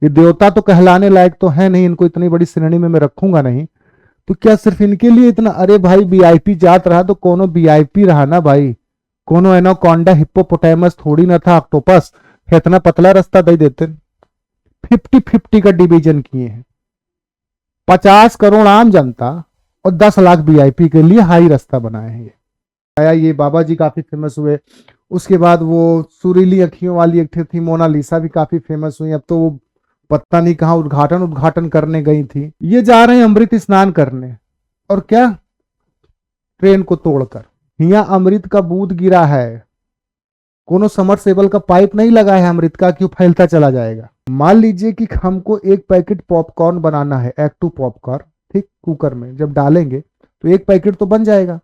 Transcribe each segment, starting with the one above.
ये देवता तो कहलाने लायक तो है नहीं, इनको इतनी बड़ी श्रेणी में मैं रखूंगा नहीं। तो क्या सिर्फ इनके लिए इतना? अरे भाई वीआईपी जात रहा तो कोनो वीआईपी रहा ना भाई, कोनो एनाकोंडा हिप्पोपोटामस थोड़ी ना था, ऑक्टोपस। इतना पतला रास्ता दे देते। 50-50 का डिवीजन किए हैं। 50 करोड़ आम जनता और 10 लाख वीआईपी के लिए हाई रास्ता बनाए हैं। ये बाबा जी काफी फेमस हुए। उसके बाद वो सुरीली अखियों वाली एक थी मोनालिसा भी काफी फेमस हुई। अब तो वो पता नहीं कहां उद्घाटन करने गई थी। ये जा रहे हैं अमृत स्नान करने, और क्या, ट्रेन को तोड़कर। यहाँ अमृत का बूंद गिरा है, कोनो समरसेबल का पाइप नहीं लगा है अमृत का, क्यों फैलता चला जाएगा। मान लीजिए कि हमको एक पैकेट पॉपकॉर्न बनाना है, एक्टू पॉपकॉर्न, ठीक, कुकर में जब डालेंगे तो एक पैकेट तो बन जाएगा।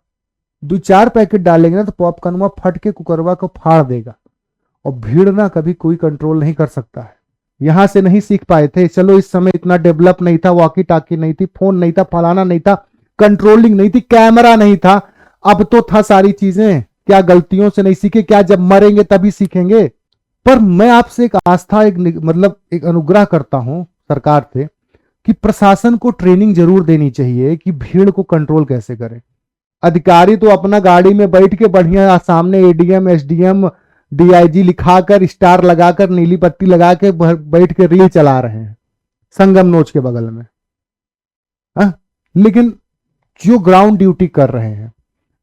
2-4 पैकेट डालेंगे ना तो पॉपकॉर्न फट के कुकरवा को फाड़ देगा। और भीड़ ना कभी कोई कंट्रोल नहीं कर सकता है। यहां से नहीं सीख पाए थे, चलो इस समय इतना डेवलप नहीं था, वॉकी टाकी नहीं थी, फोन नहीं था, फलाना नहीं था, कंट्रोलिंग नहीं थी, कैमरा नहीं था। अब तो था सारी चीजें। क्या गलतियों से नहीं सीखे? क्या जब मरेंगे तभी सीखेंगे? पर मैं आपसे एक आस्था, एक अनुग्रह करता हूं सरकार से कि प्रशासन को ट्रेनिंग जरूर देनी चाहिए कि भीड़ को कंट्रोल कैसे करें। अधिकारी तो अपना गाड़ी में बैठ के बढ़िया सामने एडीएम, एसडीएम, डीआईजी लिखाकर, स्टार लगाकर, नीली पत्ती लगा के बैठ के रील चला रहे हैं संगम नोच के बगल में। लेकिन जो ग्राउंड ड्यूटी कर रहे हैं,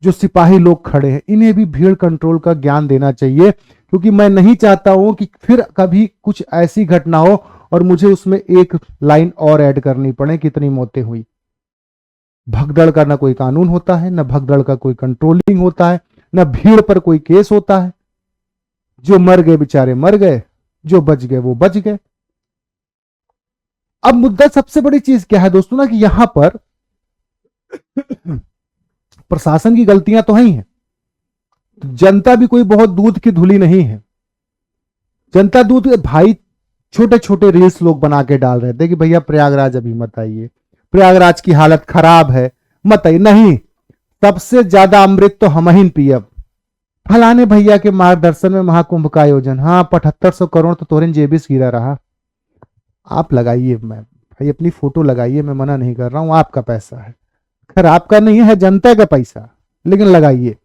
जो सिपाही लोग खड़े हैं, इन्हें भी भीड़ कंट्रोल का ज्ञान देना चाहिए। क्योंकि मैं नहीं चाहता हूं कि फिर कभी कुछ ऐसी घटना हो और मुझे उसमें एक लाइन और ऐड करनी पड़े, कितनी मौतें हुई। भगदड़ का ना कोई कानून होता है, ना भगदड़ का कोई कंट्रोलिंग होता है, ना भीड़ पर कोई केस होता है। जो मर गए बेचारे मर गए, जो बच गए वो बच गए। अब मुद्दा सबसे बड़ी चीज क्या है दोस्तों ना, कि यहां पर प्रशासन की गलतियां तो ही हैं। जनता भी कोई बहुत दूध की धुली नहीं है। जनता दूध भाई, छोटे छोटे रील्स लोग बना के डाल रहे थे कि भैया प्रयागराज अभी मत आइए, प्रयागराज की हालत खराब है, मत आइए। नहीं, सबसे ज्यादा अमृत तो हम ही पियब। फलाने भैया के मार्गदर्शन में महाकुंभ का आयोजन, हाँ 7500 करोड़ तो तोरेन जेबी से गिरा रहा। आप लगाइए, मैं भाई अपनी फोटो लगाइए, मैं मना नहीं कर रहा हूं, आपका पैसा है। खैर आपका नहीं है, जनता का पैसा, लेकिन लगाइए।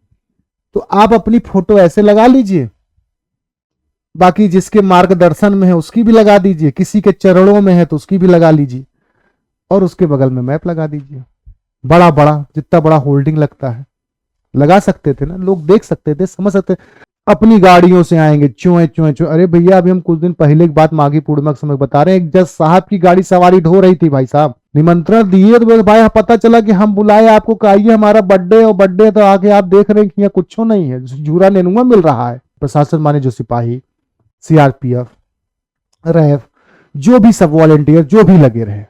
तो आप अपनी फोटो ऐसे लगा लीजिए, बाकी जिसके मार्गदर्शन में है उसकी भी लगा दीजिए, किसी के चरणों में है तो उसकी भी लगा लीजिए, और उसके बगल में मैप लगा दीजिए। बड़ा बड़ा, जितना बड़ा होल्डिंग लगता है लगा सकते थे ना, लोग देख सकते थे, समझ सकते। अपनी गाड़ियों से आएंगे चुए चुए चुए। अरे भैया अभी हम कुछ दिन पहले की बात माघी पूर्णिमा के समय बता रहे हैं, एक जज साहब की गाड़ी सवारी ढो रही थी, भाई साहब निमंत्रण दिए तो भाई पता चला कि हम बुलाए आपको, आइए हमारा बर्थडे, और बर्थडे तो आके आप देख रहे हैं कि यहाँ कुछ नहीं है, झूरा नेनुआ मिल रहा है। प्रशासन माने जो सिपाही, सीआरपीएफ, रैफ, जो भी सब वॉलेंटियर जो भी लगे रहे,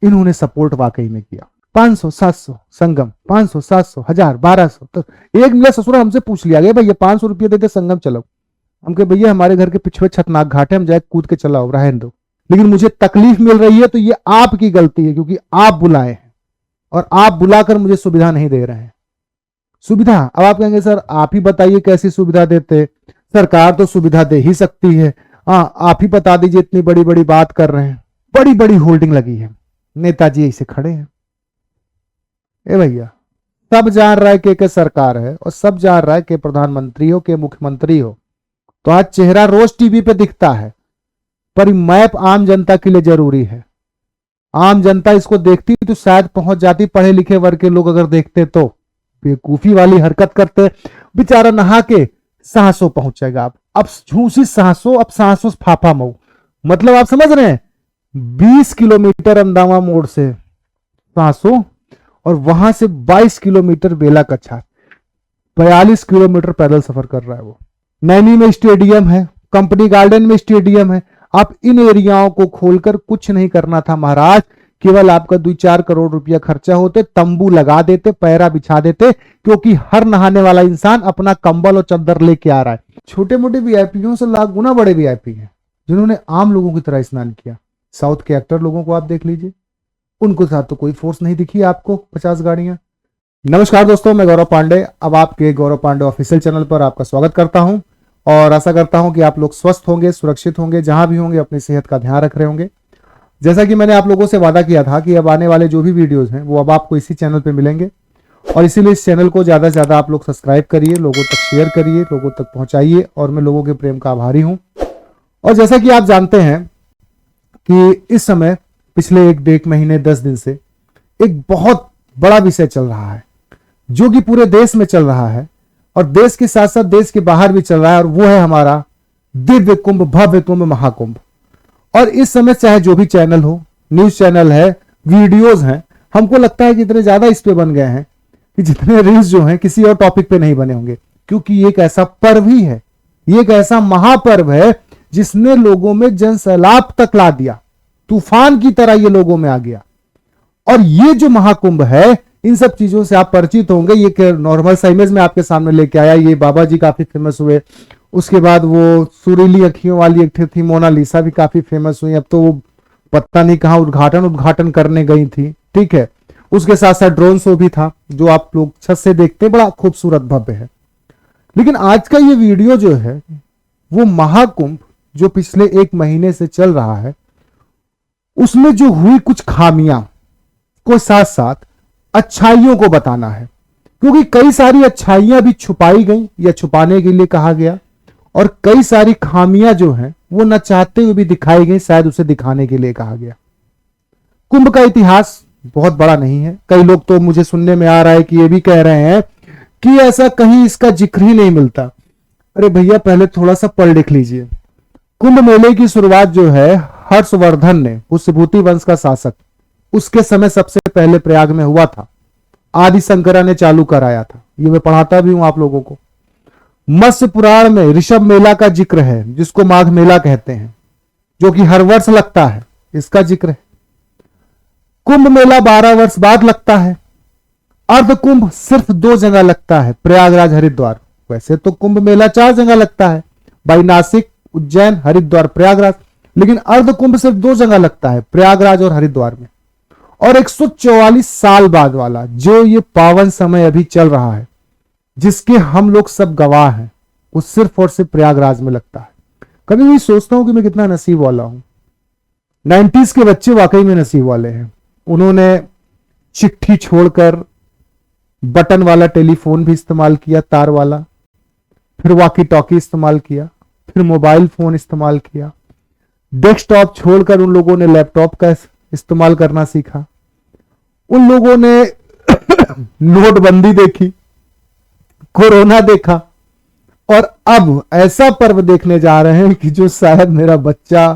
इन्होंने सपोर्ट वाकई में किया। 500, 700 संगम, 500, 700, 1000, 1200। तो एक मिला ससुरा हमसे पूछ लिया गया, भैया 500 रुपये देते संगम चलो। हम कहे भैया हमारे घर के पिछले छतनाक घाट है, हम जाए कूद के चलाओ, रहने दो। लेकिन मुझे तकलीफ मिल रही है तो ये आपकी गलती है, क्योंकि आप बुलाए हैं और आप बुलाकर मुझे सुविधा नहीं दे रहे हैं। सुविधा, अब आप कहेंगे सर आप ही बताइए कैसी सुविधा देते, सरकार तो सुविधा दे ही सकती है। हाँ आप ही बता दीजिए, इतनी बड़ी बड़ी बात कर रहे हैं, बड़ी बड़ी होल्डिंग लगी है, नेताजी ऐसे खड़े हैं। ए भैया सब जान रहा है कि सरकार है, और सब जान रहा है कि प्रधानमंत्री हो कि मुख्यमंत्री हो, तो आज चेहरा रोज टीवी पे दिखता है, पर मैप आम जनता के लिए जरूरी है। आम जनता इसको देखती तो शायद पहुंच जाती, पढ़े लिखे वर्ग के लोग अगर देखते तो बेवकूफी वाली हरकत करते, बेचारा नहा के 700 पहुंचेगा। अब झूसी 700, अब 700 फाफा मऊ, मतलब आप समझ रहे हैं 20 किलोमीटर अंदावा मोड़ से 700, और वहां से 22 किलोमीटर बेला कच्छा, 42 किलोमीटर पैदल सफर कर रहा है वो। नैनी में स्टेडियम है, कंपनी गार्डन में स्टेडियम है। आप इन एरियाओं को खोलकर कुछ नहीं करना था महाराज, केवल आपका 2-4 करोड़ रुपया खर्चा होते, तंबू लगा देते, पैरा बिछा देते, क्योंकि हर नहाने वाला इंसान अपना कंबल और चादर लेके आ रहा है। छोटे मोटे वीआईपीओं से लाख गुना बड़े वीआईपी हैं जिन्होंने आम लोगों की तरह स्नान किया। साउथ के एक्टर लोगों को आप देख लीजिए, उनको साथ तो कोई फोर्स नहीं दिखी आपको, 50 गाड़ियां। नमस्कार दोस्तों, मैं गौरव पांडे, अब आपके गौरव पांडे ऑफिशियल चैनल पर आपका स्वागत करता हूं, और आशा करता हूं कि आप लोग स्वस्थ होंगे, सुरक्षित होंगे, जहां भी होंगे अपनी सेहत का ध्यान रख रहे होंगे। जैसा कि मैंने आप लोगों से वादा किया था कि अब आने वाले जो भी वीडियोस हैं वो अब आपको इसी चैनल पे मिलेंगे, और इसीलिए इस चैनल को ज़्यादा से ज़्यादा आप लोग सब्सक्राइब करिए, लोगों तक शेयर करिए, लोगों तक पहुंचाइए, और मैं लोगों के प्रेम का आभारी हूं। और जैसा कि आप जानते हैं कि इस समय पिछले एक महीने 10 दिन से एक बहुत बड़ा विषय चल रहा है जो कि पूरे देश में चल रहा है, और देश के साथ साथ देश के बाहर भी चल रहा है, और वो है हमारा दिव्य कुंभ, भव्य कुंभ, महाकुंभ। और इस समय चाहे जो भी चैनल हो, न्यूज चैनल है, वीडियोस हैं, हमको लगता है कि इतने ज्यादा इस पे बन गए हैं कि जितने रील्स जो हैं किसी और टॉपिक पे नहीं बने होंगे, क्योंकि ये एक ऐसा पर्व ही है, ये एक ऐसा महापर्व है जिसने लोगों में जनसैलाब तक ला दिया, तूफान की तरह ये लोगों में आ गया। और ये जो महाकुंभ है, इन सब चीजों से आप परिचित होंगे। ये नॉर्मल सा इमेज में आपके सामने लेके आया, ये बाबा जी काफी फेमस हुए, उसके बाद वो सुरीली अखियों वाली एक थी मोनालिसा भी काफी फेमस हुई, अब तो वो पता नहीं कहां उद्घाटन करने गई थी, ठीक है। उसके साथ साथ ड्रोन शो भी था जो आप लोग छत से देखते हैं, बड़ा खूबसूरत भव्य है। लेकिन आज का ये वीडियो जो है वो महाकुंभ जो पिछले एक महीने से चल रहा है उसमें जो हुई कुछ खामियां को साथ साथ अच्छाइयों को बताना है, क्योंकि कई सारी अच्छाइयां भी छुपाई गई या छुपाने के लिए कहा गया, और कई सारी खामियां जो हैं वो न चाहते हुए भी दिखाई गई, शायद उसे दिखाने के लिए कहा गया। कुंभ का इतिहास बहुत बड़ा नहीं है। कई लोग तो मुझे सुनने में आ रहा है कि ये भी कह रहे हैं कि ऐसा कहीं इसका जिक्र ही नहीं मिलता। अरे भैया, पहले थोड़ा सा पढ़ लिख लीजिए। कुंभ मेले की शुरुआत जो है हर्षवर्धन ने, पुष्यभूति वंश का शासक, उसके समय सबसे पहले प्रयाग में हुआ था। आदि शंकरा ने चालू कराया था, ये मैं पढ़ाता भी हूं आप लोगों को। मत्स्य पुराण में ऋषभ मेला का जिक्र है, जिसको माघ मेला कहते हैं, जो कि हर वर्ष लगता है, इसका जिक्र है। कुंभ मेला 12 वर्ष बाद लगता है। अर्ध कुंभ सिर्फ 2 जगह लगता है, प्रयागराज, हरिद्वार। वैसे तो कुंभ मेला 4 जगह लगता है, भाई नासिक, उज्जैन, हरिद्वार, प्रयागराज, लेकिन अर्ध कुंभ सिर्फ 2 जगह लगता है, प्रयागराज और हरिद्वार में। और 144 साल बाद वाला जो ये पावन समय अभी चल रहा है, जिसके हम लोग सब गवाह हैं, वो सिर्फ और सिर्फ प्रयागराज में लगता है। कभी भी सोचता हूं कि मैं कितना नसीब वाला हूं। 90s के बच्चे वाकई में नसीब वाले हैं। उन्होंने चिट्ठी छोड़कर बटन वाला टेलीफोन भी इस्तेमाल किया, तार वाला, फिर वॉकी टॉकी इस्तेमाल किया, फिर मोबाइल फोन इस्तेमाल किया। डेस्कटॉप छोड़कर उन लोगों ने लैपटॉप का इस्तेमाल करना सीखा। उन लोगों ने नोटबंदी देखी, कोरोना देखा, और अब ऐसा पर्व देखने जा रहे हैं कि जो शायद मेरा बच्चा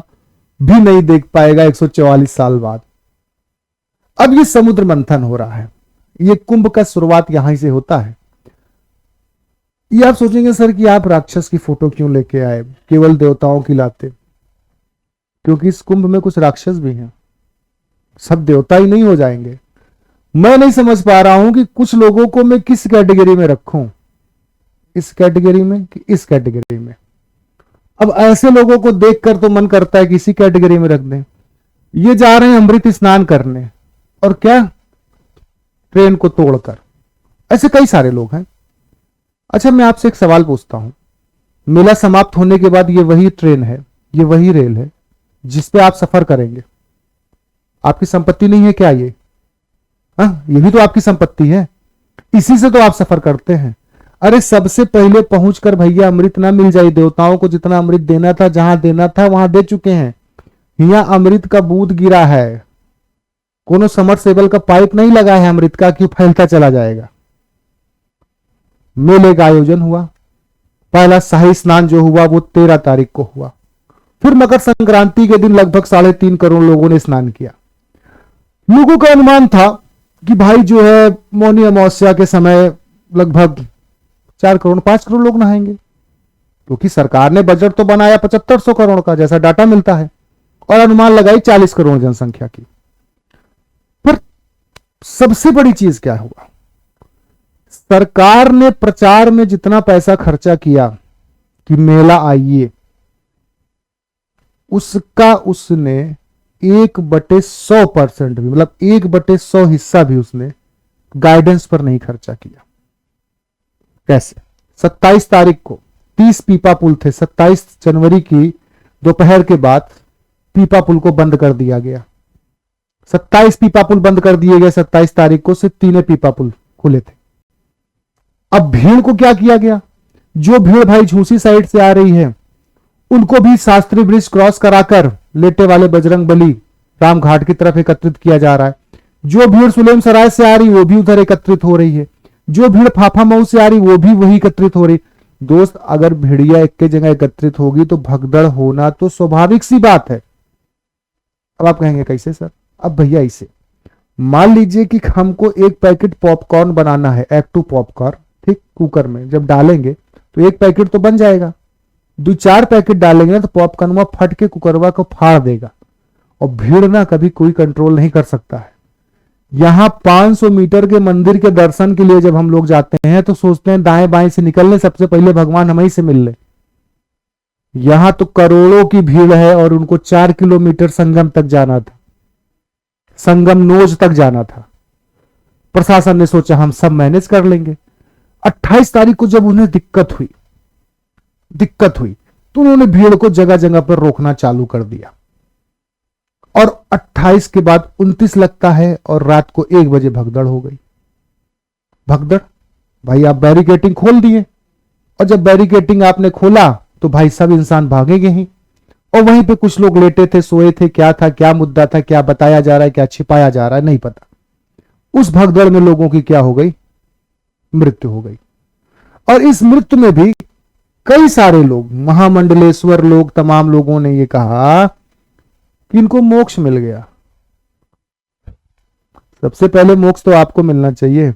भी नहीं देख पाएगा 144 साल बाद। अब ये समुद्र मंथन हो रहा है। ये कुंभ का शुरुआत यहां से होता है। ये आप सोचेंगे सर कि आप राक्षस की फोटो क्यों लेके आए, केवल देवताओं की लाते? क्योंकि इस कुंभ में कुछ राक्षस भी हैं, सब देवता ही नहीं हो जाएंगे। मैं नहीं समझ पा रहा हूं कि कुछ लोगों को मैं किस कैटेगरी में रखूं, इस कैटेगरी में कि इस कैटेगरी में। अब ऐसे लोगों को देखकर तो मन करता है कि इसी कैटेगरी में रख दें। ये जा रहे हैं अमृत स्नान करने, और क्या, ट्रेन को तोड़कर। ऐसे कई सारे लोग हैं। अच्छा, मैं आपसे एक सवाल पूछता हूं। मेला समाप्त होने के बाद ये वही ट्रेन है, ये वही रेल है जिस पे आप सफर करेंगे। आपकी संपत्ति नहीं है क्या ये? हाँ, ये भी तो आपकी संपत्ति है, इसी से तो आप सफर करते हैं। अरे सबसे पहले पहुंचकर भैया अमृत ना मिल जाए, देवताओं को जितना अमृत देना था, जहां देना था वहां दे चुके हैं। यहां अमृत का बूंद गिरा है, कोनो समरसेबल का पाइप नहीं लगा है अमृत का कि फैलता चला जाएगा। मेले का आयोजन हुआ। पहला शाही स्नान जो हुआ वो 13 तारीख को हुआ। फिर मकर संक्रांति के दिन लगभग 3.5 करोड़ लोगों ने स्नान किया। लोगों का अनुमान था कि भाई जो है मौनी अमावस्या के समय लगभग 4 करोड़ 5 करोड़ लोग नहाएंगे, क्योंकि सरकार ने बजट तो बनाया 7500 करोड़ का, जैसा डाटा मिलता है, और अनुमान लगाई 40 करोड़ जनसंख्या की। पर सबसे बड़ी चीज क्या हुआ, सरकार ने प्रचार में जितना पैसा खर्चा किया कि मेला आइए, उसका उसने 1/100% भी, मतलब 1/100 हिस्सा भी उसने गाइडेंस पर नहीं खर्चा किया। कैसे? 27 तारीख को 30 पीपा पुल थे, 27 जनवरी की दोपहर के बाद पीपा पुल को बंद कर दिया गया। 27 पीपा पुल बंद कर दिए गए 27 तारीख को, सिर्फ 3 पीपा पुल खुले थे। अब भीड़ को क्या किया गया, जो भीड़ भाई झूसी साइड से आ रही है उनको भी शास्त्री ब्रिज क्रॉस कराकर लेटे वाले बजरंग बली राम घाट की तरफ एकत्रित किया जा रहा है। जो भीड़ सुलेम सराय से आ रही वो भी उधर एकत्रित हो रही है, जो भीड़ फाफा मऊ से आ रही वो भी वही एकत्रित हो रही। दोस्त, अगर भेड़िया एक के जगह एकत्रित होगी तो भगदड़ होना तो स्वाभाविक सी बात है। अब आप कहेंगे कैसे सर? अब भैया इसे मान लीजिए कि हमको एक पैकेट पॉपकॉर्न बनाना है, एक्टू पॉपकॉर्न, ठीक, कुकर में जब डालेंगे तो एक पैकेट तो बन जाएगा, 2-4 पैकेट डालेंगे ना तो पॉपकॉर्न फट के कुकरवा को फाड़ देगा। और भीड़ ना कभी कोई कंट्रोल नहीं कर सकता है। यहां 500 मीटर के मंदिर के दर्शन के लिए जब हम लोग जाते हैं तो सोचते हैं दाएं बाएं से निकलने सबसे पहले भगवान हमें से मिल ले। यहां तो करोड़ों की भीड़ है और उनको 4 किलोमीटर संगम तक जाना था, संगम नोज तक जाना था। प्रशासन ने सोचा हम सब मैनेज कर लेंगे। 28 तारीख को जब उन्हें दिक्कत हुई तो उन्होंने भीड़ को जगह जगह पर रोकना चालू कर दिया। और 28 के बाद 29 लगता है और रात को 1 बजे भगदड़ हो गई। भगदड़ भाई, आप बैरिकेटिंग खोल दिए और जब बैरिकेटिंग आपने खोला तो भाई सब इंसान भागेंगे ही। और वहीं पे कुछ लोग लेटे थे, सोए थे, क्या था, क्या मुद्दा था, क्या बताया जा रहा है, क्या छिपाया जा रहा है, नहीं पता। उस भगदड़ में लोगों की क्या हो गई, मृत्यु हो गई। और इस मृत्यु में भी कई सारे लोग, महामंडलेश्वर लोग, तमाम लोगों ने यह कहा कि इनको मोक्ष मिल गया। सबसे पहले मोक्ष तो आपको मिलना चाहिए।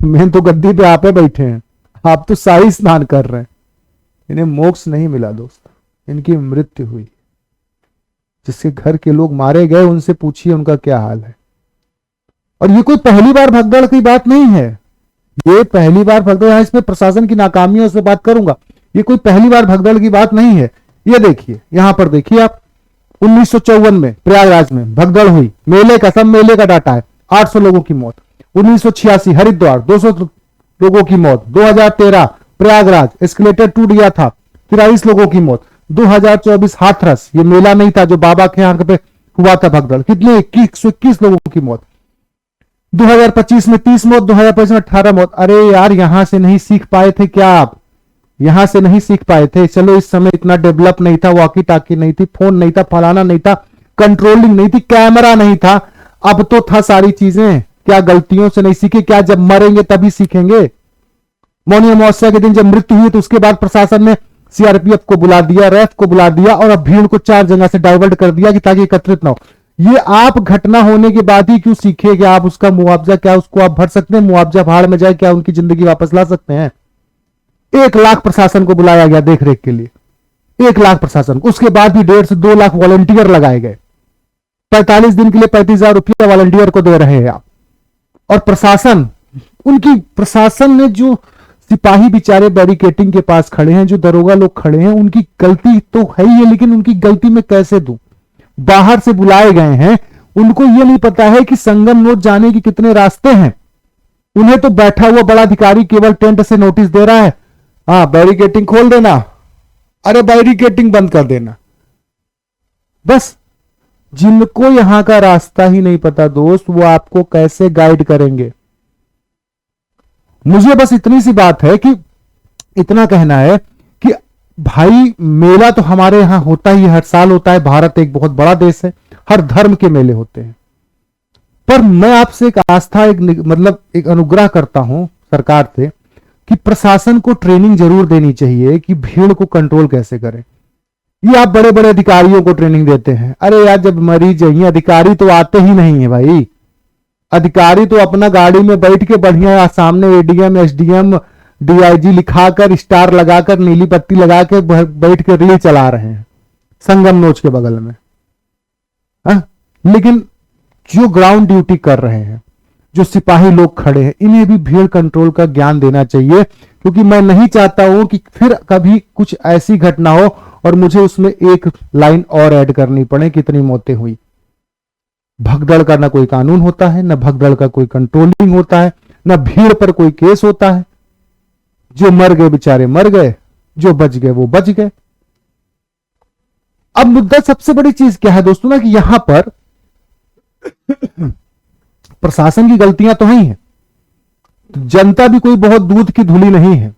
मैं तो गद्दी पे आप बैठे हैं, आप तो शाही स्नान कर रहे हैं। इन्हें मोक्ष नहीं मिला दोस्त, इनकी मृत्यु हुई। जिसके घर के लोग मारे गए उनसे पूछिए उनका क्या हाल है। और ये कोई पहली बार भगदड़ की बात नहीं है, ये पहली बार भगदड़, इसमें प्रशासन की नाकामियों से बात करूंगा, ये कोई पहली बार भगदड़ की बात नहीं है। ये देखिए, यहां पर देखिए आप, 1954 में प्रयागराज में भगदड़ हुई, मेले का, सब मेले का डाटा है, 800 लोगों की मौत। 1986 हरिद्वार 200 लोगों की मौत। 2013 प्रयागराज एस्केलेटर टूट गया था, 43 लोगों की मौत। 2024 हाथरस, ये मेला नहीं था जो बाबा के आंख पे हुआ था भगदड़, कितने 21 लोगों की मौत। 2025 में 30 मौत, 2025 में 18 मौत। अरे यार, यहां से नहीं सीख पाए थे क्या आप? यहां से नहीं सीख पाए थे? चलो इस समय इतना डेवलप नहीं था, वॉकी टाकी नहीं थी, फोन नहीं था, फलाना नहीं था, कंट्रोलिंग नहीं थी, कैमरा नहीं था, अब तो था सारी चीजें। क्या गलतियों से नहीं सीखे क्या? जब मरेंगे तभी सीखेंगे। मौनी अमावस्या के दिन जब मृत्यु हुई तो उसके बाद प्रशासन ने सीआरपीएफ को बुला दिया, रैफ को बुला दिया और अब भीड़ को 4 जगह से डाइवर्ट कर दिया कि ताकि एकत्रित ना हो। ये आप घटना होने के बाद ही क्यों सीखे? क्या आप उसका मुआवजा, क्या उसको आप भर सकते हैं? मुआवजा भाड़ में जाए, क्या उनकी जिंदगी वापस ला सकते हैं? 1 लाख प्रशासन को बुलाया गया देखरेख के लिए, 1 लाख प्रशासन। उसके बाद भी 1.5 से 2 लाख वॉलंटियर लगाए गए। 45 दिन के लिए 35,000 रुपया वॉलंटियर को दे रहे हैं आप। और प्रशासन, उनकी प्रशासन ने जो सिपाही बेचारे बैरिकेटिंग के पास खड़े हैं, जो दरोगा लोग खड़े हैं, उनकी गलती तो है ही है, लेकिन उनकी गलती में कैसे दूं? बाहर से बुलाए गए हैं, उनको यह नहीं पता है कि संगम नोट जाने के कितने रास्ते हैं। उन्हें तो बैठा हुआ बड़ा अधिकारी केवल टेंट से नोटिस दे रहा है, हाँ बैरिकेटिंग खोल देना, अरे बैरिकेटिंग बंद कर देना, बस। जिनको यहां का रास्ता ही नहीं पता दोस्त, वो आपको कैसे गाइड करेंगे? मुझे बस इतनी सी बात है कि इतना कहना है कि भाई मेला तो हमारे यहां होता ही हर साल होता है। भारत एक बहुत बड़ा देश है, हर धर्म के मेले होते हैं। पर मैं आपसे एक आस्था, एक अनुग्रह करता हूं सरकार से कि प्रशासन को ट्रेनिंग जरूर देनी चाहिए कि भीड़ को कंट्रोल कैसे करें। ये आप बड़े बड़े अधिकारियों को ट्रेनिंग देते हैं, अरे यार जब मरीज चाहिए, अधिकारी तो आते ही नहीं है भाई। अधिकारी तो अपना गाड़ी में बैठ के बढ़िया सामने एडीएम, एसडीएम, डीआईजी लिखाकर, स्टार लगाकर, नीली पत्ती लगा के बैठ के रील चला रहे हैं संगम नोच के बगल में। लेकिन जो ग्राउंड ड्यूटी कर रहे हैं, जो सिपाही लोग खड़े हैं, इन्हें भी भीड़ कंट्रोल का ज्ञान देना चाहिए। क्योंकि मैं नहीं चाहता हूं कि फिर कभी कुछ ऐसी घटना हो और मुझे उसमें एक लाइन और ऐड करनी पड़े, कितनी मौतें हुई। भगदड़ का ना कोई कानून होता है, ना भगदड़ का कोई कंट्रोलिंग होता है, ना भीड़ पर कोई केस होता है। जो मर गए बेचारे मर गए, जो बच गए वो बच गए। अब मुद्दा सबसे बड़ी चीज क्या है दोस्तों ना, कि यहां पर प्रशासन की गलतियां तो ही हैं, जनता भी कोई बहुत दूध की धुली नहीं है।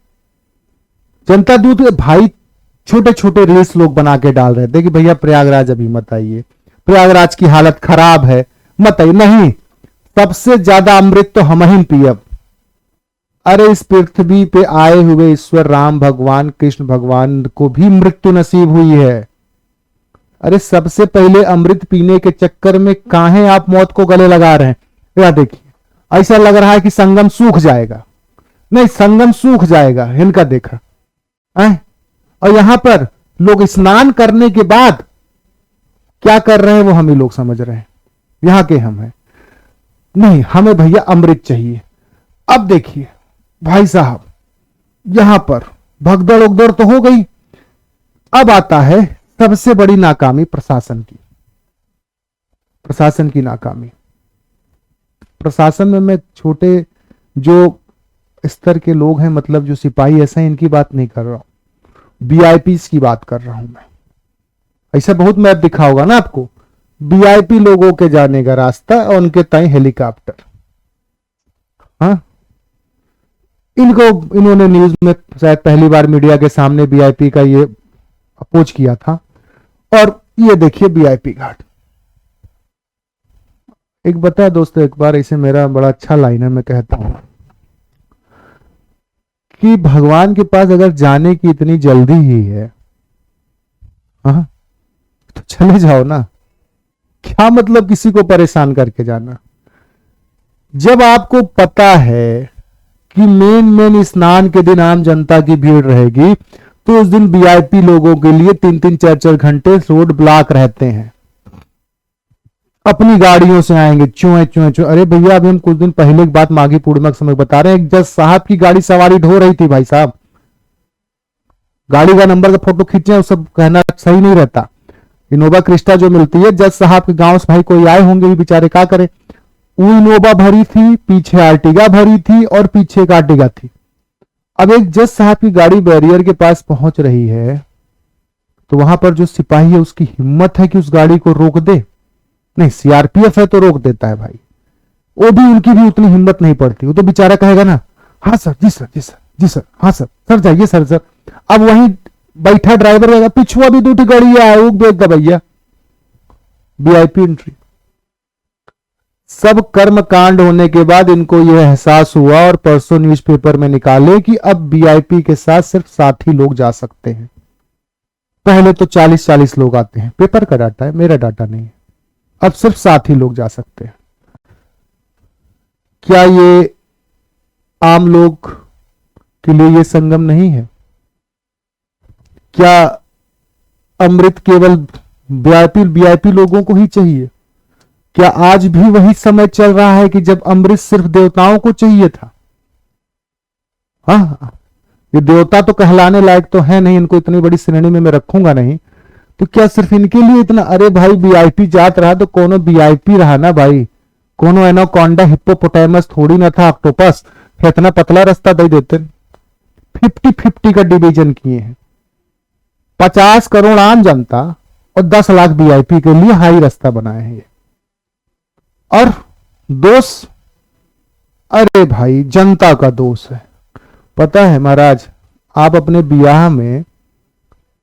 जनता दूध भाई छोटे छोटे रील्स लोग बना के डाल रहे थे कि भैया प्रयागराज अभी मत आइए, प्रयागराज की हालत खराब है, मत आइए। नहीं, सबसे ज्यादा अमृत तो हम ही पिए। अरे इस पृथ्वी पे आए हुए ईश्वर राम भगवान कृष्ण भगवान को भी मृत्यु नसीब हुई है। अरे सबसे पहले अमृत पीने के चक्कर में काहे आप मौत को गले लगा रहे हैं? या देखिए, ऐसा लग रहा है कि संगम सूख जाएगा। नहीं, संगम सूख जाएगा, इनका देखा है? और यहां पर लोग स्नान करने के बाद क्या कर रहे हैं वो हम ही लोग समझ रहे हैं, यहां के हम हैं। नहीं, हमें भैया अमृत चाहिए। अब देखिए भाई साहब, यहां पर भगदड़ उगदड़ तो हो गई। अब आता है सबसे बड़ी नाकामी प्रशासन की। प्रशासन की नाकामी, प्रशासन में मैं छोटे जो स्तर के लोग हैं, मतलब जो सिपाही ऐसा, इनकी बात नहीं कर रहा हूं, वीआईपीज की बात कर रहा हूं मैं। ऐसा बहुत मैप दिखा होगा ना आपको, वीआईपी लोगों के जाने का रास्ता और उनके तय हेलीकॉप्टर। हाँ, इन्होंने न्यूज में शायद पहली बार मीडिया के सामने वीआईपी का ये अपोज किया था। और ये देखिए वीआईपी घाट। एक बताया दोस्तों, एक बार ऐसे मेरा बड़ा अच्छा लाइन है, मैं कहता हूं कि भगवान के पास अगर जाने की इतनी जल्दी ही है, हाँ, तो चले जाओ ना। क्या मतलब किसी को परेशान करके जाना? जब आपको पता है कि मेन स्नान के दिन आम जनता की भीड़ रहेगी, तो उस दिन वीआईपी लोगों के लिए 3-3 4-4 घंटे रोड ब्लॉक रहते हैं। अपनी गाड़ियों से आएंगे, चुए चुए चुए। अरे भैया, अभी हम कुछ दिन पहले की बात माघी पूर्णिमा के समय बता रहे हैं, एक जज साहब की गाड़ी सवारी ढो रही थी। भाई साहब, गाड़ी का नंबर का फोटो खींचे, वो सब कहना सही नहीं रहता। इनोवा क्रिस्टा जो मिलती है, जज साहब के गांव से भाई कोई आए होंगे, भी बेचारे क्या करे। वो इनोवा भरी थी, पीछे आर्टिगा भरी थी और पीछे एक आर्टिगा थी। अब एक जज साहब की गाड़ी बैरियर के पास पहुंच रही है, तो वहां पर जो सिपाही है उसकी हिम्मत है कि उस गाड़ी को रोक दे? नहीं, सीआरपीएफ है तो रोक देता है भाई, वो भी उनकी भी उतनी हिम्मत नहीं पड़ती। वो तो बेचारा कहेगा ना, हाँ सर, जी सर, जी सर, जी सर, हाँ सर, सर जाइए सर। सर अब वहीं बैठा ड्राइवर रहेगा, पिछुआ भी 2 गाड़ियां है, वो देख द भैया। VIP entry. सब कर्म कांड होने के बाद इनको यह एहसास हुआ और परसों न्यूज़पेपर में निकाले कि अब वीआईपी के साथ सिर्फ 60 ही लोग जा सकते हैं। पहले तो 40-40 लोग आते हैं, पेपर का डाटा है, मेरा डाटा नहीं है। अब सिर्फ 60 ही लोग जा सकते हैं। क्या ये आम लोग के लिए ये संगम नहीं है? क्या अमृत केवल वीआईपी लोगों को ही चाहिए? क्या आज भी वही समय चल रहा है कि जब अमृत सिर्फ देवताओं को चाहिए था? हाँ, ये देवता तो कहलाने लायक तो है नहीं, इनको इतनी बड़ी श्रेणी में मैं रखूंगा नहीं। तो क्या सिर्फ इनके लिए इतना? अरे भाई, वीआईपी जात रहा तो कोनो वीआईपी रहा ना भाई, कोनो एनाकोंडा हिप्पोपोटामस थोड़ी ना था, ऑक्टोपस। इतना पतला रास्ता दे देते। 50-50 का डिवीजन किए हैं। 50 करोड़ आम जनता और 10 लाख वीआईपी के लिए हाई रास्ता बनाए हैं ये। और दोष, अरे भाई जनता का दोष है। पता है महाराज, आप अपने ब्याह में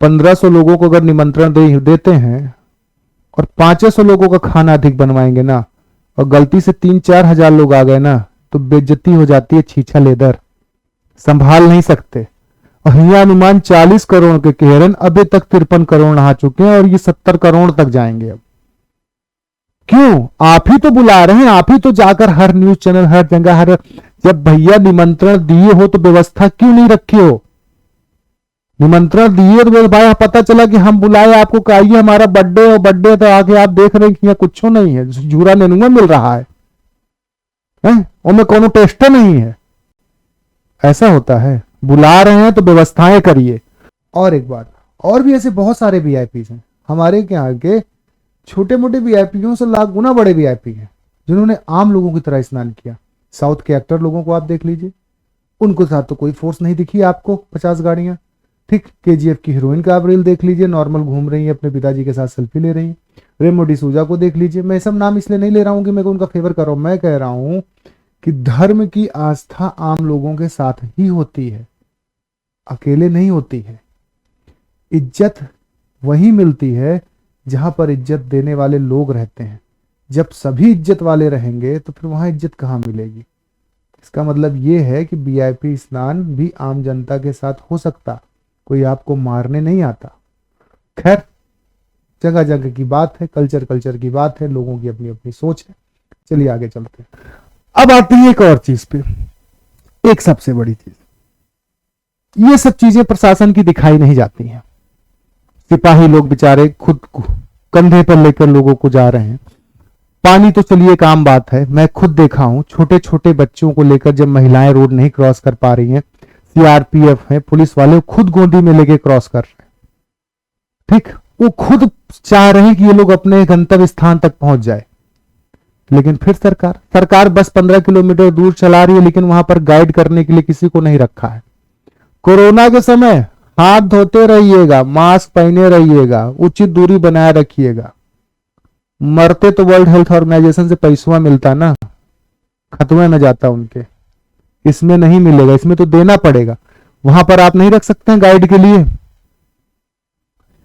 1500 लोगों को अगर निमंत्रण देते हैं और 500 लोगों का खाना अधिक बनवाएंगे ना, और गलती से 3-4 हजार लोग आ गए ना, तो बेइज्जती हो जाती है, छीछा लेदर संभाल नहीं सकते। और यहाँ अनुमान 40 करोड़ के कह रहे, अभी तक 53 करोड़ नहा चुके हैं और ये 70 करोड़ तक जाएंगे। अब क्यों? आप ही तो बुला रहे हैं, आप ही तो जाकर हर न्यूज चैनल, हर जगह, हर, जब भैया निमंत्रण दिए हो तो व्यवस्था क्यों नहीं रखी हो? निमंत्रण दिए तो भाई पता चला कि हम बुलाए आपको, आइए हमारा बर्थडे और बर्थडे, तो आगे आप देख रहे हैं कि यहाँ कुछ नहीं है, झूरा नेनुआ मिल रहा है, उनमें कोनो टेस्ट नहीं है। ऐसा होता है? बुला रहे हैं तो व्यवस्थाएं करिए। और एक बात, और भी ऐसे बहुत सारे वीआईपी हैं हमारे के यहाँ के, छोटे मोटे वीआईपीओं से लाख गुना बड़े वीआईपी हैं, जिन्होंने आम लोगों की तरह स्नान किया। साउथ के एक्टर लोगों को आप देख लीजिए, उनको साथ तो कोई फोर्स नहीं दिखी आपको, 50 गाड़ियां। ठीक, केजीएफ की हीरोइन का आप रील देख लीजिए, नॉर्मल घूम रही है, अपने पिताजी के साथ सेल्फी ले रही है। रेमो डिसूजा को देख लीजिए। मैं सब नाम इसलिए नहीं ले रहा हूं कि मैं उनका फेवर कर रहा हूं, मैं कह रहा हूं कि धर्म की आस्था आम लोगों के साथ ही होती है, अकेले नहीं होती है। इज्जत वही मिलती है जहां पर इज्जत देने वाले लोग रहते हैं। जब सभी इज्जत वाले रहेंगे तो फिर वहां इज्जत कहां मिलेगी। इसका मतलब ये है कि वीआईपी स्नान भी आम जनता के साथ हो सकता, कोई आपको मारने नहीं आता। खैर, जगह जगह की बात है, कल्चर कल्चर की बात है, लोगों की अपनी अपनी सोच है। चलिए आगे चलते हैं। अब आती है एक और चीज पे, एक सबसे बड़ी चीज। ये सब चीजें प्रशासन की दिखाई नहीं जाती हैं। सिपाही लोग बेचारे खुद कंधे पर लेकर लोगों को जा रहे हैं। पानी तो चलिए एक आम बात है, मैं खुद देखा हूं, छोटे छोटे बच्चों को लेकर जब महिलाएं रोड नहीं क्रॉस कर पा रही हैं, सीआरपीएफ है, पुलिस वाले खुद गोदी में लेके क्रॉस कर रहे हैं। ठीक, वो खुद चाह रहे हैं कि ये लोग अपने गंतव्य स्थान तक पहुंच जाए। लेकिन फिर सरकार बस 15 किलोमीटर दूर चला रही है, लेकिन वहां पर गाइड करने के लिए किसी को नहीं रखा है। कोरोना के समय हाथ धोते रहिएगा, मास्क पहने रहिएगा, उचित दूरी बनाए रखिएगा। मरते तो वर्ल्ड हेल्थ ऑर्गेनाइजेशन से पैसा मिलता ना, खत्म न जाता उनके। इसमें नहीं मिलेगा, इसमें तो देना पड़ेगा। वहां पर आप नहीं रख सकते हैं गाइड के लिए।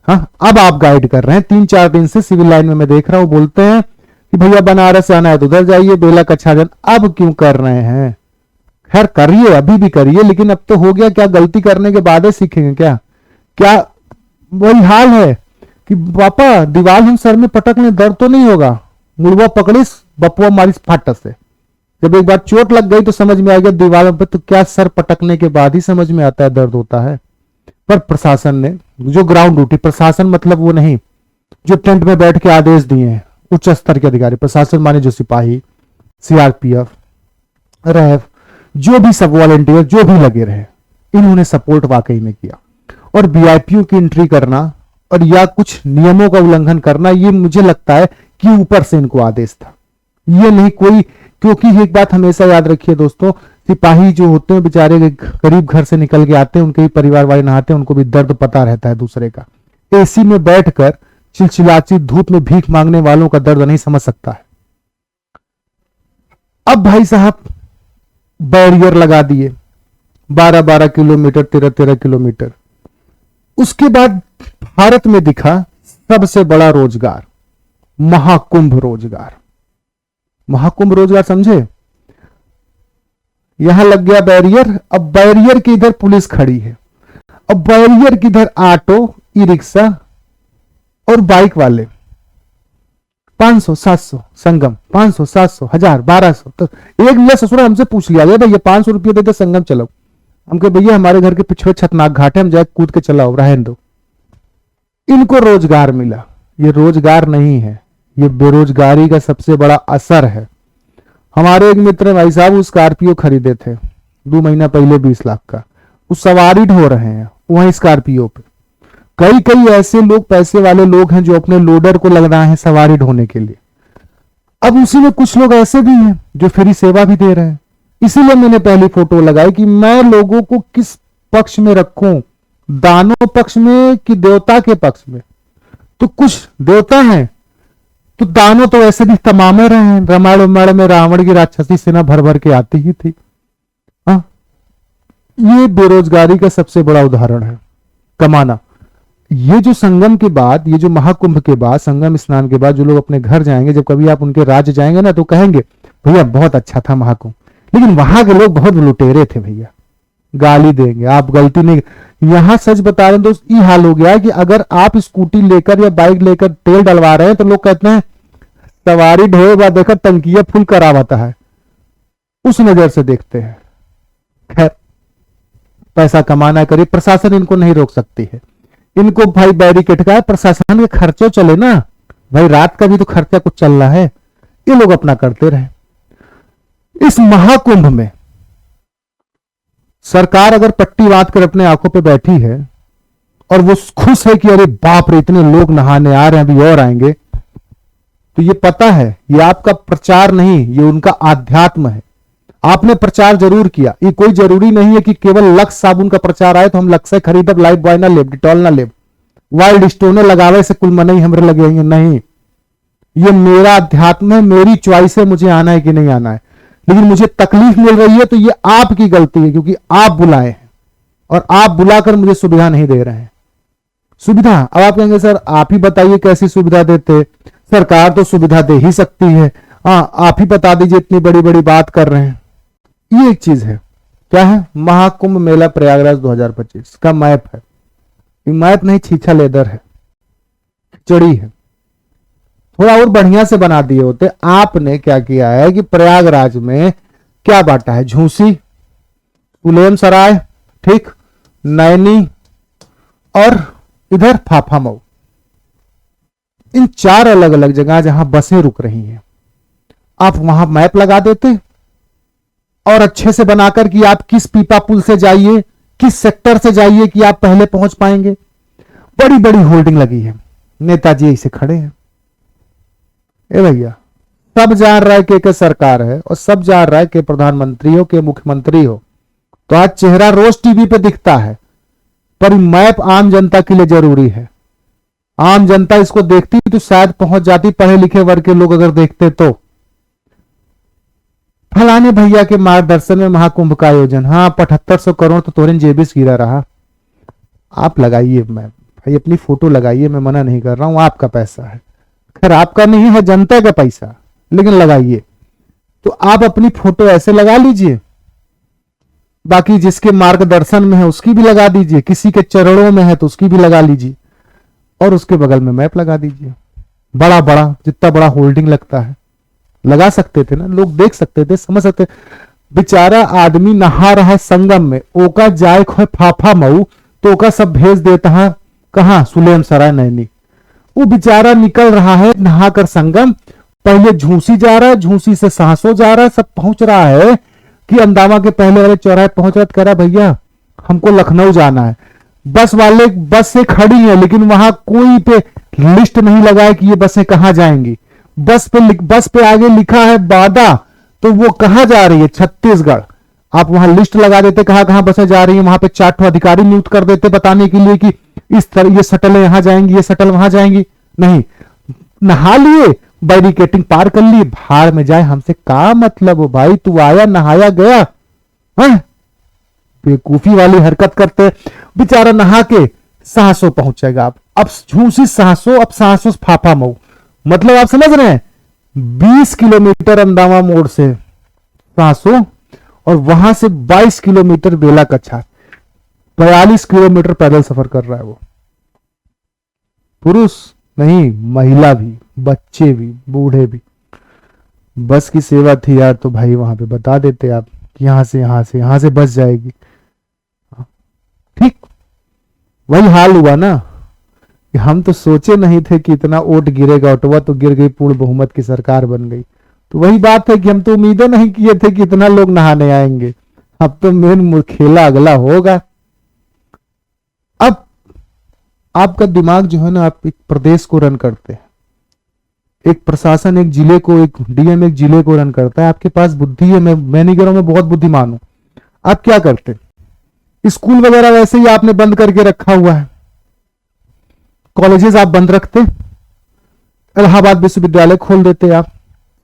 हाँ, अब आप गाइड कर रहे हैं। 3-4 दिन से सिविल लाइन में मैं देख रहा हूं, बोलते हैं कि भैया बनारस आना है तो उधर जाइए, बेला कच्छा जन। अब क्यों कर रहे हैं? खैर करिए, अभी भी करिए, लेकिन अब तो हो गया। क्या गलती करने के बाद ही सीखेंगे क्या? क्या वही हाल है कि पापा दीवार हम सर में पटकने, दर्द तो नहीं होगा? मुड़वा पकड़िस बपुआ मारिस फाट से। जब एक बार चोट लग गई तो समझ में आ गया दीवार पर, तो क्या सर पटकने के बाद ही समझ में आता है दर्द होता है। पर प्रशासन ने जो ग्राउंड ड्यूटी, प्रशासन मतलब वो नहीं जो टेंट में बैठ के आदेश दिए हैं, उच्च स्तर के अधिकारी। प्रशासन माने जो सिपाही, सीआरपीएफ, रैफ, जो भी सब वॉलंटियर जो भी लगे रहे, इन्होंने सपोर्ट वाकई में किया। और वीआईपीओ की एंट्री करना और या कुछ नियमों का उल्लंघन करना, ये मुझे लगता है कि ऊपर से इनको आदेश था, ये नहीं कोई। क्योंकि एक बात हमेशा याद रखिए दोस्तों, सिपाही जो होते हैं बेचारे गरीब घर से निकल के आते हैं, उनके भी परिवार वाले नहाते हैं, उनको भी दर्द पता रहता है दूसरे का। एसी में बैठकर चिलचिलाती धूप में भीख मांगने वालों का दर्द नहीं समझ सकता है। अब भाई साहब बैरियर लगा दिए 12-12 किलोमीटर, 13-13 किलोमीटर। उसके बाद भारत में दिखा सबसे बड़ा रोजगार, महाकुंभ रोजगार। महाकुंभ रोजगार समझे? यहां लग गया बैरियर, अब बैरियर की इधर पुलिस खड़ी है, अब बैरियर की इधर ऑटो, ई रिक्शा और बाइक वाले। 500-700 संगम, 500-700 1000 1200। तो एक मिला ससुरा हमसे पूछ लिया, भैया 500 रुपये देते संगम चलो। हम कहे भैया हमारे घर के पिछड़े छतनाक घाट है, हम जाए कूद के चलाओ, रहने दो। इनको रोजगार मिला। ये रोजगार नहीं है, ये बेरोजगारी का सबसे बड़ा असर है। हमारे एक मित्र भाई साहब वो स्कॉर्पियो खरीदे थे 2 महीना पहले 20 लाख का, वो सवारी ढो रहे हैं वहीं स्कॉर्पियो पे। कई कई ऐसे लोग, पैसे वाले लोग हैं जो अपने लोडर को लग रहे हैं सवारी ढोने के लिए। अब उसी में कुछ लोग ऐसे भी हैं जो फ्री सेवा भी दे रहे हैं। इसीलिए मैंने पहली फोटो लगाई कि मैं लोगों को किस पक्ष में रखूं, दानव पक्ष में कि देवता के पक्ष में। तो कुछ देवता हैं तो दानव तो ऐसे भी तमामे रहे हैं। रामायण में रावण की राक्षसी सेना भर भर के आती ही थी। हाँ, ये बेरोजगारी का सबसे बड़ा उदाहरण है, कमाना। ये जो संगम के बाद, ये जो महाकुंभ के बाद, संगम स्नान के बाद जो लोग अपने घर जाएंगे, जब कभी आप उनके राज्य जाएंगे ना तो कहेंगे भैया बहुत अच्छा था महाकुंभ, लेकिन वहां के लोग बहुत लुटेरे थे भैया, गाली देंगे, आप गलती नहीं। यहां सच बता रहे हैं दोस्त, ये हाल हो गया है कि अगर आप स्कूटी लेकर या बाइक लेकर तेल डलवा रहे हैं तो लोग कहते हैं सवारी ढोए बाद देखकर टंकिया फुल करावाता है, उस नजर से देखते हैं। खैर, पैसा कमाना करिए, प्रशासन इनको नहीं रोक सकती है। इनको भाई बैरिकेड का प्रशासन के खर्चे चले ना भाई, रात का भी तो खर्चा कुछ चल रहा है, ये लोग अपना करते रहे। इस महाकुंभ में सरकार अगर पट्टी बांध कर अपने आंखों पे बैठी है और वो खुश है कि अरे बाप रे इतने लोग नहाने आ रहे हैं, अभी और आएंगे, तो ये पता है ये आपका प्रचार नहीं, ये उनका आध्यात्म है। आपने प्रचार जरूर किया, ये कोई जरूरी नहीं है कि केवल लक्स साबुन का प्रचार आए तो हम लक्स से खरीदब, लाइफ बॉय ना लेब, डिटॉल ना लेब, वाइल्ड स्टोन लगावे से कुल मनई हमरे लगे नहीं। ये मेरा अध्यात्म है, मेरी चॉइस है, मुझे आना है कि नहीं आना है। लेकिन मुझे तकलीफ मिल रही है तो ये आपकी गलती है, क्योंकि आप बुलाए हैं और आप बुलाकर मुझे सुविधा नहीं दे रहे हैं। सुविधा, अब आप कहेंगे सर आप ही बताइए कैसी सुविधा देते, सरकार तो सुविधा दे ही सकती है, हाँ आप ही बता दीजिए, इतनी बड़ी बड़ी बात कर रहे हैं। ये एक चीज है, क्या है, महाकुंभ मेला प्रयागराज 2025 का मैप है। ये मैप नहीं, छीछा लेदर है, खिचड़ी है, थोड़ा और बढ़िया से बना दिए होते। आपने क्या किया है कि प्रयागराज में क्या बांटा है, झूसी, उलेम सराय, ठीक, नैनी और इधर फाफामऊ, इन 4 अलग अलग जगह जहां बसें रुक रही हैं, आप वहां मैप लगा देते और अच्छे से बनाकर कि आप किस पीपा पुल से जाइए, किस सेक्टर से जाइए कि आप पहले पहुंच पाएंगे। बड़ी बड़ी होल्डिंग लगी है, नेताजी ऐसे खड़े हैं। ए भैया, सब जान रहा है कि सरकार है और सब जान रहा है कि प्रधानमंत्री हो, के मुख्यमंत्री हो, तो आज चेहरा रोज टीवी पे दिखता है, पर मैप आम जनता के लिए जरूरी है। आम जनता इसको देखती तो शायद पहुंच जाती, पढ़े लिखे वर्ग के लोग अगर देखते तो। फलाने भैया के मार्गदर्शन में महाकुंभ का आयोजन, हाँ 7500 करोड़ तो तोरेन जेबिस गिरा रहा। आप लगाइए मैप भाई, अपनी फोटो लगाइए, मैं मना नहीं कर रहा हूं, आपका पैसा है, खैर आपका नहीं है, जनता का पैसा, लेकिन लगाइए। तो आप अपनी फोटो ऐसे लगा लीजिए, बाकी जिसके मार्गदर्शन में है उसकी भी लगा दीजिए, किसी के चरणों में है तो उसकी भी लगा लीजिए, और उसके बगल में मैप लगा दीजिए। बड़ा बड़ा, जितना बड़ा होल्डिंग लगता है लगा सकते थे ना, लोग देख सकते थे, समझ सकते। बेचारा आदमी नहा रहा है संगम में, ओका जाए खोए फाफा मऊ तो ओका सब भेज देता है कहां, सुलेम सराय नैनी। वो बेचारा निकल रहा है नहाकर संगम, पहले झूसी जा रहा है, झूसी से सांसो जा रहा है, सब पहुंच रहा है कि अंदावा के पहले वाले चौराहे पहुंच रहा, कह रहा भैया हमको लखनऊ जाना है। बस वाले बस से खड़ी है, लेकिन वहां कोई पे लिस्ट नहीं लगा है कि ये बसें कहां जाएंगी। बस पे आगे लिखा है बादा, तो वो कहां जा रही है, छत्तीसगढ़। आप वहां लिस्ट लगा देते कहां कहां बसें जा रही है, वहां पे 4 अधिकारी नियुक्त कर देते बताने के लिए कि इस तरह ये शटल यहां जाएंगी, ये शटल वहां जाएंगी। नहीं, नहा लिए, बैरिकेटिंग पार कर लिए, भाड़ में जाए, हमसे का मतलब हो भाई, तू आया नहाया गया, बेवकूफी वाली हरकत करते। बेचारा नहा के साहसो पहुंचेगा। अब झूसी साहसो, अब साहसो फाफा मऊ, मतलब आप समझ रहे हैं 20 किलोमीटर अंदावा मोड़ से साहसो, और वहां से 22 किलोमीटर बेला कछार, 42 किलोमीटर पैदल सफर कर रहा है वो। पुरुष नहीं, महिला भी, बच्चे भी, बूढ़े भी। बस की सेवा थी यार, तो भाई वहां पे बता देते आप कि यहां से बस जाएगी। ठीक वही हाल हुआ ना, कि हम तो सोचे नहीं थे कि इतना वोट गिरेगा, ओटवा तो गिर गई, पूर्ण बहुमत की सरकार बन गई। तो वही बात है कि हम तो उम्मीदें नहीं किए थे कि इतना लोग नहाने आएंगे। अब तो मेन खेला अगला होगा। अब आपका दिमाग जो है ना, आप एक प्रदेश को रन करते हैं, एक प्रशासन एक जिले को, एक डीएम एक जिले को रन करता है। आपके पास बुद्धि है, मैं नहीं कह रहा हूं, मैं बहुत बुद्धिमान हूं। आप क्या करते, स्कूल वगैरह वैसे ही आपने बंद करके रखा हुआ है, कॉलेजेस आप बंद रखते, इलाहाबाद विश्वविद्यालय खोल देते, आप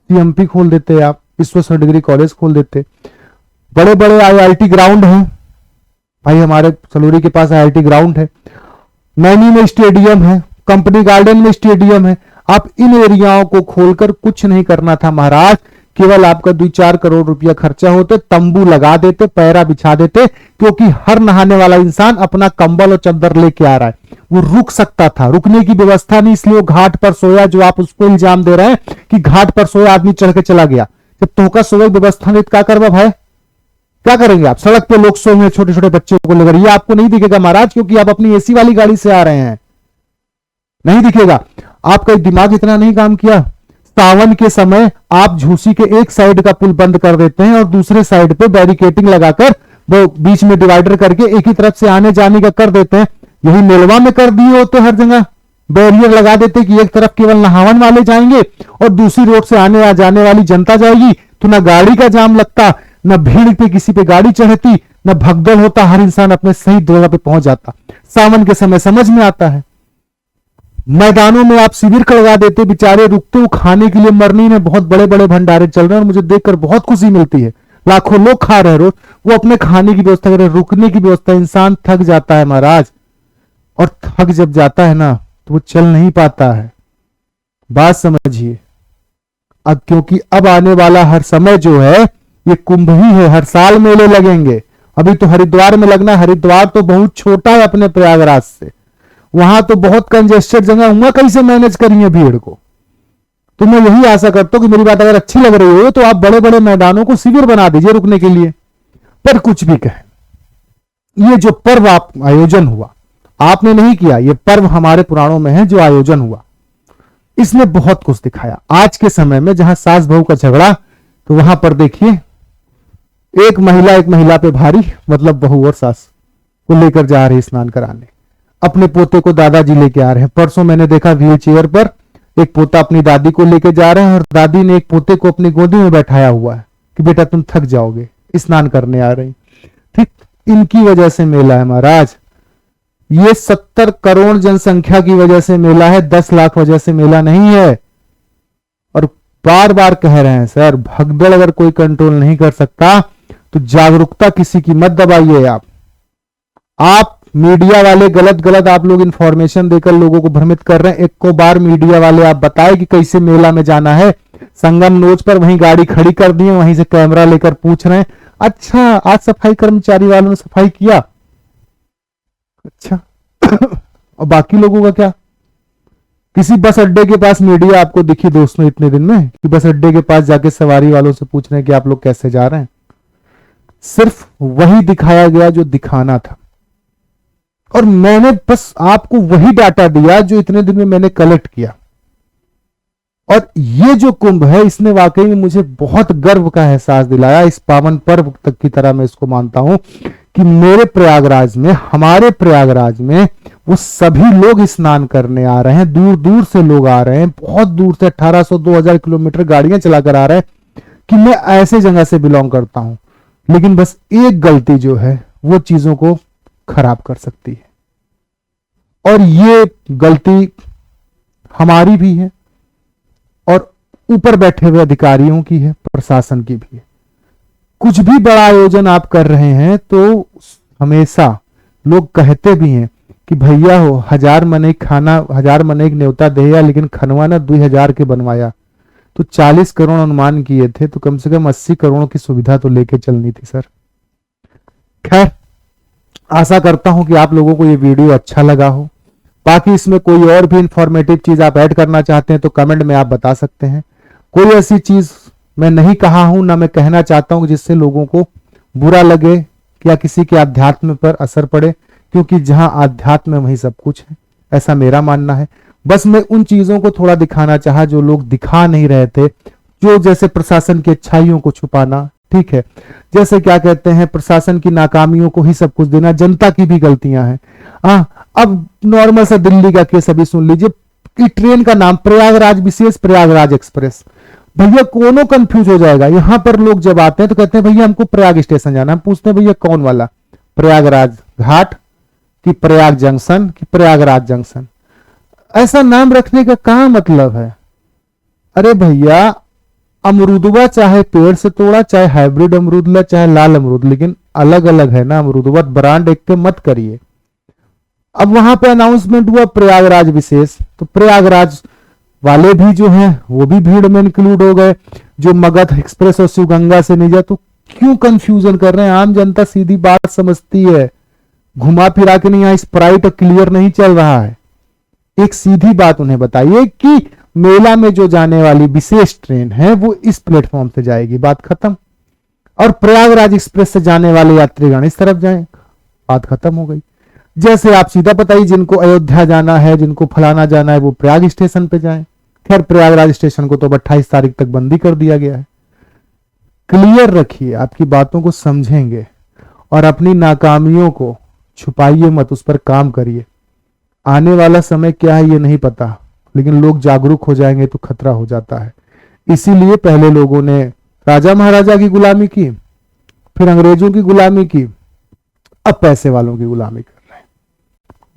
सीएमपी खोल देते, आप विश्वेश्वर डिग्री कॉलेज खोल देते, बड़े बड़े आईआईटी ग्राउंड हैं भाई, हमारे सलूरी के पास आईआईटी ग्राउंड है, नैनी में स्टेडियम है, कंपनी गार्डन में स्टेडियम है। आप इन एरियाओं को खोलकर कुछ नहीं करना था महाराज, केवल आपका 2-4 करोड़ रुपया खर्चा होते, तंबू लगा देते, पैरा बिछा देते, क्योंकि हर नहाने वाला इंसान अपना कंबल और चद्दर लेके आ रहा है, वो रुक सकता था, रुकने की व्यवस्था नहीं, इसलिए वो घाट पर सोया। जो आप उसको इल्जाम दे रहे हैं कि घाट पर सोया आदमी चढ़ के चला गया, जब तोहका सोया व्यवस्था नहीं, क्या करवा भाई, क्या करेंगे आप? सड़क पे लोग सोए हैं, छोटे छोटे बच्चों को लेकर, ये आपको नहीं दिखेगा महाराज, क्योंकि आप अपनी एसी वाली गाड़ी से आ रहे हैं, नहीं दिखेगा। आपका दिमाग इतना नहीं काम किया। सावन के समय आप झूसी के एक साइड का पुल बंद कर देते हैं और दूसरे साइड पे बैरिकेटिंग लगाकर, वो बीच में डिवाइडर करके एक ही तरफ से आने जाने का कर देते हैं। यही मेलवा में कर दिए होते, हर जगह बैरियर लगा देते कि एक तरफ केवल नहावन वाले जाएंगे और दूसरी रोड से आने जाने वाली जनता जाएगी, तो ना गाड़ी का जाम लगता, न भीड़ पे किसी पे गाड़ी चढ़ती, न भगदड़ होता, हर इंसान अपने सही जगह पे पहुंच जाता। सावन के समय समझ में आता है, मैदानों में आप शिविर लगा देते, बेचारे रुकते, वो खाने के लिए मरनी में बहुत बड़े बड़े भंडारे चल रहे हैं और मुझे देखकर बहुत खुशी मिलती है। लाखों लोग खा रहे रोज, वो अपने खाने की व्यवस्था कर रहे, रुकने की व्यवस्था। इंसान थक जाता है महाराज, और थक जब जाता है ना तो वो चल नहीं पाता है। बात समझिए। अब क्योंकि अब आने वाला हर समय जो है ये कुंभ ही है, हर साल मेले लगेंगे। अभी तो हरिद्वार में लगना, हरिद्वार तो बहुत छोटा है अपने प्रयागराज से, वहां तो बहुत कंजेस्टेड जगह, हुआ कैसे मैनेज करिए भीड़ को। तो मैं यही आशा करता हूं कि मेरी बात अगर अच्छी लग रही हो तो आप बड़े बड़े मैदानों को शिविर बना दीजिए रुकने के लिए। पर कुछ भी कहें, ये जो पर्व आप आयोजन हुआ, आपने नहीं किया, ये पर्व हमारे पुराणों में है जो आयोजन हुआ, इसने बहुत कुछ दिखाया। आज के समय में जहां सास बहू का झगड़ा, तो वहां पर देखिए एक महिला पे भारी, मतलब बहू और सास को लेकर जा रही स्नान कराने, अपने पोते को दादाजी लेके आ रहे हैं। परसों मैंने देखा व्हील चेयर पर एक पोता अपनी दादी को लेके जा रहे हैं और दादी ने एक पोते को अपनी गोदी में बैठाया हुआ है कि बेटा तुम थक जाओगे, स्नान करने आ रही। ठीक इनकी वजह से मेला है महाराज, ये 70 करोड़ जनसंख्या की वजह से मेला है, 10 लाख वजह से मेला नहीं है। और बार बार कह रहे हैं सर, भगदड़ अगर कोई कंट्रोल नहीं कर सकता तो जागरूकता किसी की मत दबाइए। आप मीडिया वाले गलत आप लोग इंफॉर्मेशन देकर लोगों को भ्रमित कर रहे हैं। एक को बार मीडिया वाले आप बताए कि कैसे मेला में जाना है, संगम नोच पर वहीं गाड़ी खड़ी कर दी है, वहीं से कैमरा लेकर पूछ रहे हैं, अच्छा आज सफाई कर्मचारी वालों ने सफाई किया, अच्छा और बाकी लोगों का क्या। किसी बस अड्डे के पास मीडिया आपको दिखी दोस्तों इतने दिन में कि बस अड्डे के पास जाके सवारी वालों से पूछ रहे हैं कि आप लोग कैसे जा रहे हैं। सिर्फ वही दिखाया गया जो दिखाना था, और मैंने बस आपको वही डाटा दिया जो इतने दिन में मैंने कलेक्ट किया। और ये जो कुंभ है इसने वाकई में मुझे बहुत गर्व का एहसास दिलाया। इस पावन पर्व तक की तरह मैं इसको मानता हूं कि मेरे प्रयागराज में, हमारे प्रयागराज में वो सभी लोग स्नान करने आ रहे हैं, दूर दूर से लोग आ रहे हैं, बहुत दूर से 1800-2000 किलोमीटर गाड़ियां चलाकर आ रहे हैं कि मैं ऐसे जगह से बिलोंग करता हूं। लेकिन बस एक गलती जो है वो चीजों को खराब कर सकती है, और ये गलती हमारी भी है और ऊपर बैठे हुए अधिकारियों की है, प्रशासन की भी है। कुछ भी बड़ा आयोजन आप कर रहे हैं तो हमेशा लोग कहते भी हैं कि भैया हो 1000 मने खाना, 1000 मने न्योता देया, लेकिन खनवा ना 2000 के बनवाया। तो 40 करोड़ अनुमान किए थे, तो कम से कम 80 करोड़ की सुविधा तो लेके चलनी थी सर। खैर, आशा करता हूं कि आप लोगों को ये वीडियो अच्छा लगा हो। बाकी इसमें कोई और भी इंफॉर्मेटिव चीज आप ऐड करना चाहते हैं तो कमेंट में आप बता सकते हैं। कोई ऐसी चीज मैं नहीं कहा हूं, ना मैं कहना चाहता हूं जिससे लोगों को बुरा लगे या किसी के अध्यात्म पर असर पड़े, क्योंकि जहां अध्यात्म है वहीं सब कुछ है, ऐसा मेरा मानना है। बस मैं उन चीजों को थोड़ा दिखाना चाहा जो लोग दिखा नहीं रहे थे, जो जैसे प्रशासन की अच्छाइयों को छुपाना, ठीक है, जैसे क्या कहते हैं प्रशासन की नाकामियों को ही सब कुछ देना, जनता की भी गलतियां हैं। अब नॉर्मल सा दिल्ली का केस अभी सुन लीजिए कि ट्रेन का नाम प्रयागराज विशेष प्रयागराज एक्सप्रेस, भैया कोनो कंफ्यूज हो जाएगा। यहां पर लोग जब आते हैं तो कहते हैं भैया हमको प्रयाग स्टेशन जाना है, हम पूछते हैं भैया कौन वाला, प्रयागराज घाट कि प्रयाग जंक्शन कि प्रयागराज जंक्शन। ऐसा नाम रखने का क्या मतलब है? अरे भैया अमरूदवा चाहे पेड़ से तोड़ा, चाहे हाइब्रिड अमरूद ला, चाहे लाल अमरूद, लेकिन अलग अलग है ना अमरूदवा, ब्रांड एक के मत करिए। अब वहां पे अनाउंसमेंट हुआ प्रयागराज विशेष, तो प्रयागराज वाले भी जो हैं वो भी भीड़ में इंक्लूड हो गए, जो मगध एक्सप्रेस और शिवगंगा से नहीं जाए। तो क्यों कंफ्यूजन कर रहे हैं? आम जनता सीधी बात समझती है, घुमा फिरा के नहीं, यहाँ स्प्राइट और क्लियर नहीं चल रहा है। एक सीधी बात उन्हें बताइए कि मेला में जो जाने वाली विशेष ट्रेन है वो इस प्लेटफॉर्म से जाएगी, बात खत्म। और प्रयागराज एक्सप्रेस से जाने वाले यात्रीगण इस तरफ जाएं, बात खत्म हो गई। जैसे आप सीधा बताइए जिनको अयोध्या जाना है, जिनको फलाना जाना है, वो प्रयाग स्टेशन पे जाएं। खैर प्रयागराज स्टेशन को तो अब 28 तारीख तक बंदी कर दिया गया है। क्लियर रखिए, आपकी बातों को समझेंगे और अपनी नाकामियों को छुपाइए मत, उस पर काम करिए। आने वाला समय क्या है ये नहीं पता, लेकिन लोग जागरूक हो जाएंगे तो खतरा हो जाता है। इसीलिए पहले लोगों ने राजा महाराजा की गुलामी की, फिर अंग्रेजों की गुलामी की, अब पैसे वालों की गुलामी कर रहे हैं।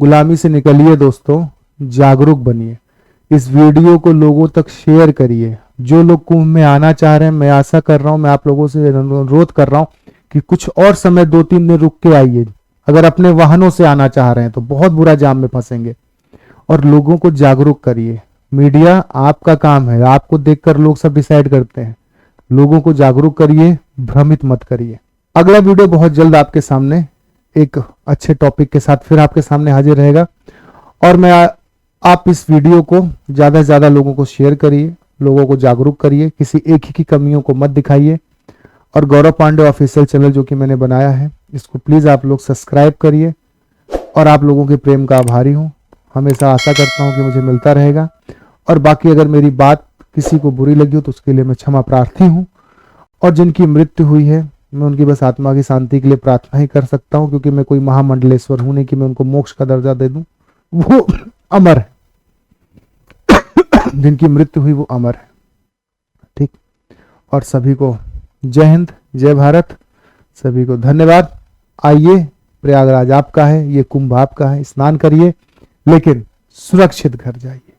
गुलामी से निकलिए दोस्तों, जागरूक बनिए, इस वीडियो को लोगों तक शेयर करिए। जो लोग कुंभ में आना चाह रहे हैं, मैं आशा कर रहा हूं, मैं आप लोगों से अनुरोध कर रहा हूं कि कुछ और समय 2-3 दिन रुक के आइए। अगर अपने वाहनों से आना चाह रहे हैं तो बहुत बुरा जाम में फंसेंगे। और लोगों को जागरूक करिए। मीडिया आपका काम है, आपको देखकर लोग सब डिसाइड करते हैं। लोगों को जागरूक करिए, भ्रमित मत करिए। अगला वीडियो बहुत जल्द आपके सामने एक अच्छे टॉपिक के साथ फिर आपके सामने हाजिर रहेगा। और मैं आप इस वीडियो को ज्यादा से ज्यादा लोगों को शेयर करिए, लोगों को जागरूक करिए, किसी एक ही की कमियों को मत दिखाइए। और गौरव पांडे ऑफिशियल चैनल जो कि मैंने बनाया है, इसको प्लीज आप लोग सब्सक्राइब करिए। और आप लोगों के प्रेम का आभारी हूं, हमेशा आशा करता हूं कि मुझे मिलता रहेगा। और बाकी अगर मेरी बात किसी को बुरी लगी हो तो उसके लिए मैं क्षमा प्रार्थी हूं। और जिनकी मृत्यु हुई है, मैं उनकी बस आत्मा की शांति के लिए प्रार्थना ही कर सकता हूं, क्योंकि मैं कोई महामंडलेश्वर हूं नहीं कि मैं उनको मोक्ष का दर्जा दे दूं। वो अमर है, जिनकी मृत्यु हुई वो अमर है। ठीक। और सभी को जय हिंद, जय भारत, सभी को धन्यवाद। आइए, प्रयागराज आपका है, ये कुंभ आपका है, स्नान करिए, लेकिन सुरक्षित घर जाइए।